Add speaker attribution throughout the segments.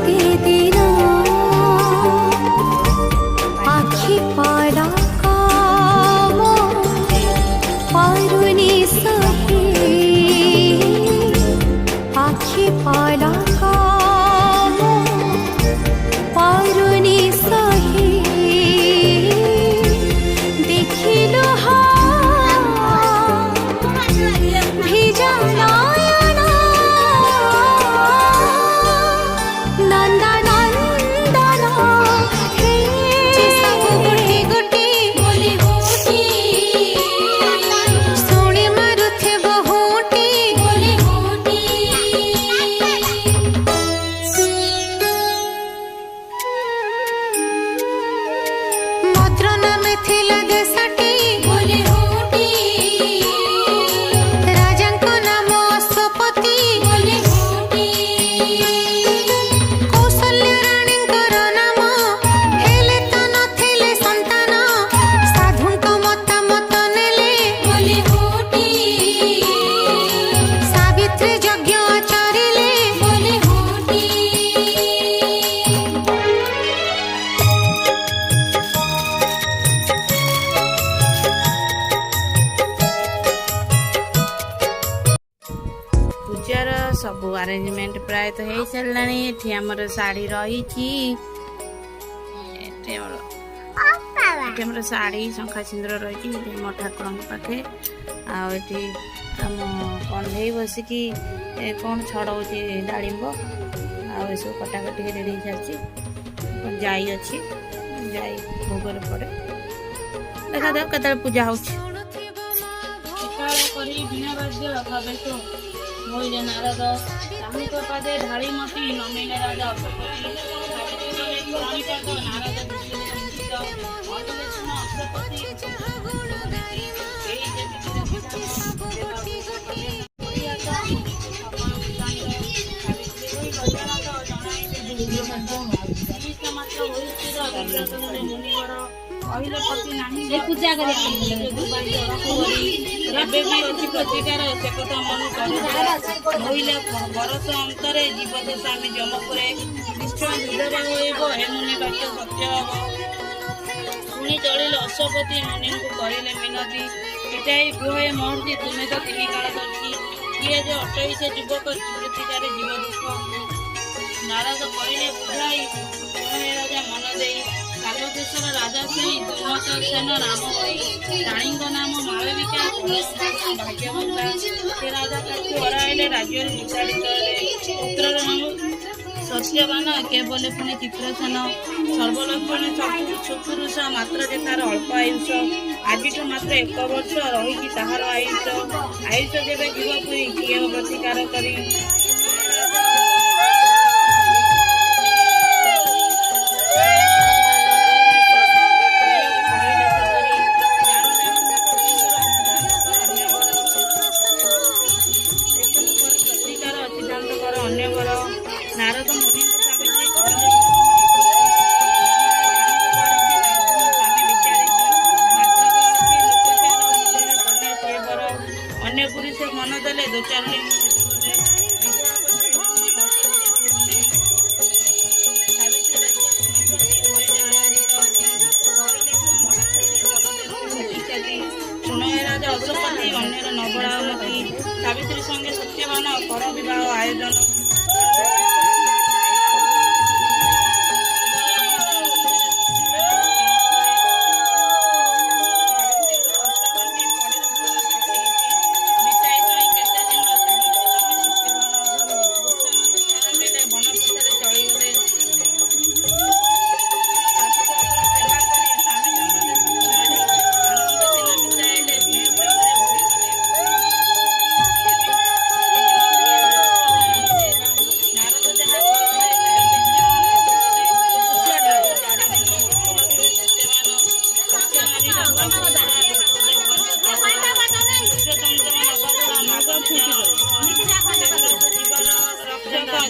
Speaker 1: बीते दिन आखि पाला काम पारुनी सहे आखि पाला काम पारुनी सहे देखिल भिजा नयना नंदा नंदना हे सब गोटी गोटी बोली होटी सोने मारुथे बहुटी बोली होटी मत्र नामे थिला देशटी बोली होटी राजांको नाम अश्वपति बोली होटी कौशल्य राणींकर नाम हेले तो नथिले संतान साधुंको मतामत नेले बोली होटी सावित्री यज्ञ आचरिले बोली होटी
Speaker 2: पूजार सब अरेंजमेंट प्राय तो हो सारा ये आमर शाढ़ी रही शाढ़ी शंखा सिंदूर रही आम ठाकुर पाखे आम कण्ढे बसिकी कौन छड़ाऊँगी डालिंब आसब कटाकटी रेडी सारी जाई अच्छी जाई भोगर पड़े देखा देख केत पूजा हो मोइले नारद रामक पादे ढाली मती नमेले राजा अश्वपति राणीपाद नारद दृष्टिले संचित मोइले सुन अश्वपति पहले पति नहीं पूजा प्रतिकार से कथा मन महिला बरस अंतरे जीवदशा आम जमपुरे निश्चय विधवा हे मुनि वाक्य सत्य हम शुणी चलिल अश्वपति मुनि को कहले मिनती पिताई कुहे महर्षि तुम्हें तो तीन काल करछि किए जे अटई से युवक प्रतिकार जीव दुख नारद कहले बुझाई राजा मन दे कालदेशर राजा से दुर्मत सेन नाम राणी नाम मालविका भाग्यवंता से राजा हराइले राज्य विचारित पुत्र नाम सत्यवान केवल पुणे चित्रसेन सर्वलक्षण सुपुरुष मात्र जे तार अल्प आयुष आज मात्र 1 वर्ष रही ताहार आयुष आयुष जब जीव पुरी किए प्रतिकार करी नारद मुनि अन्य पुरुष मन देले दो चार सुनय राजा अश्वपति अन्यर नबड़ामती सावित्री संगे सत्यवान कर विवाह आयोजन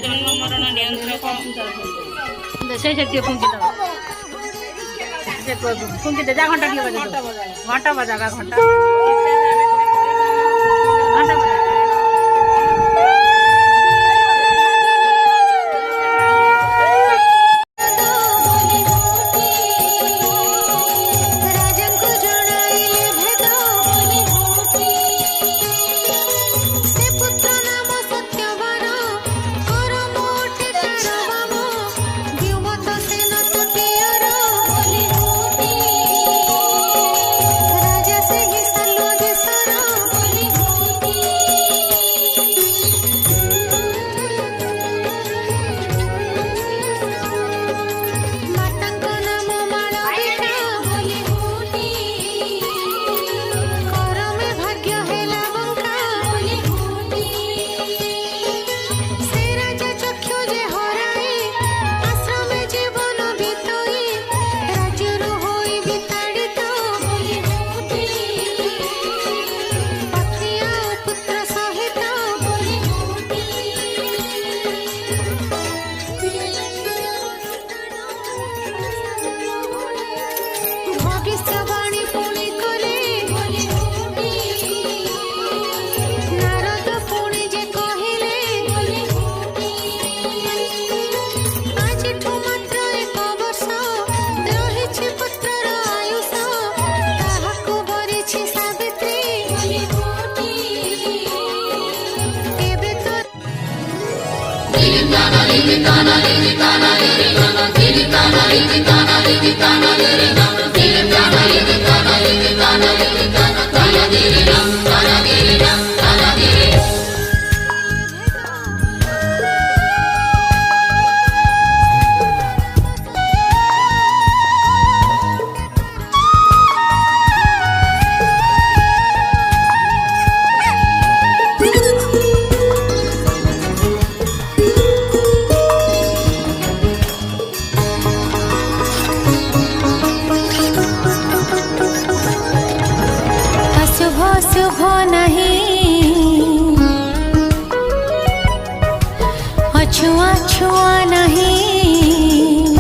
Speaker 2: जन्म मरण नियंत्रक फुंकी दे जा घंटा घंटा बजा घंटा घंटा
Speaker 1: शुभ नहीं, अछुआ छुआ नहीं,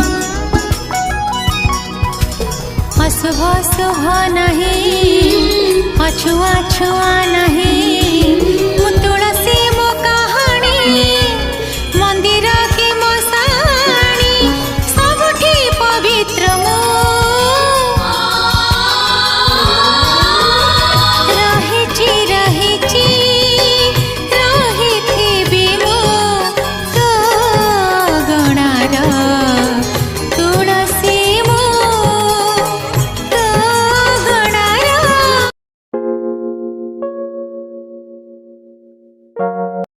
Speaker 1: अशुभ शुभ नहीं, अछुआ छुआ नहीं।